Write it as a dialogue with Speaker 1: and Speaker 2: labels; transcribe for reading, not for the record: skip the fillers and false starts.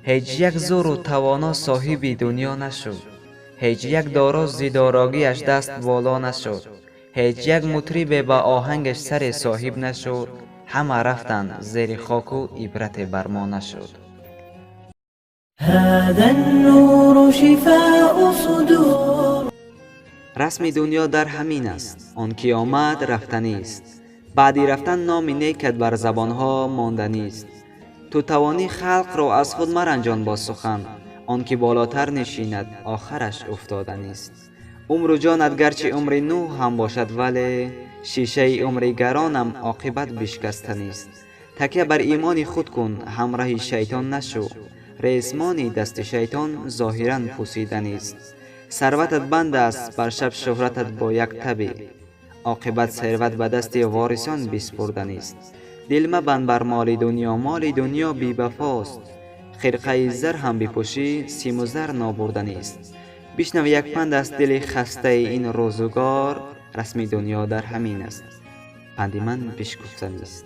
Speaker 1: هیچ یک زور و توانا صاحب دنیا نشد. هیچ یک دارا ز داراگیش دست بالا نشد. هیچ یک مطرب با آهنگش سر صاحب نشد. همه رفتند زیر خاک و عبرت بر ما نشد.
Speaker 2: هذا النور شفاء صدور.
Speaker 1: رسم دنیا در همین است. آن که آمد رفتنی است. بعدی رفتن نام نیکت بر زبانها ماندنی است. تو توانی خلق را از خود مرنجان با سخن. آن که بالاتر نشیند آخرش افتادنی است. عمر و جانت گرچه عمر نوح هم باشد، ولی شیشه عمر گرانم عاقبت بشکستنی است. تکیه بر ایمان خود کن، همراه شیطان نشو. ریسمان دست شیطان ظاهرا پوسیدنی است. ثروتت بند است، بر شب شهرتت با یک تبی. عاقبت ثروت به دست وارثان بسپردنی است. دل مبند بر مال دنیا بی وفاست. خرقه زر هم بپوشی سیم و زر نابردنی است. بشنو یک پند از دل خسته این روزگار. رسم دنیا در همین است، پند من پیش گفتنی است.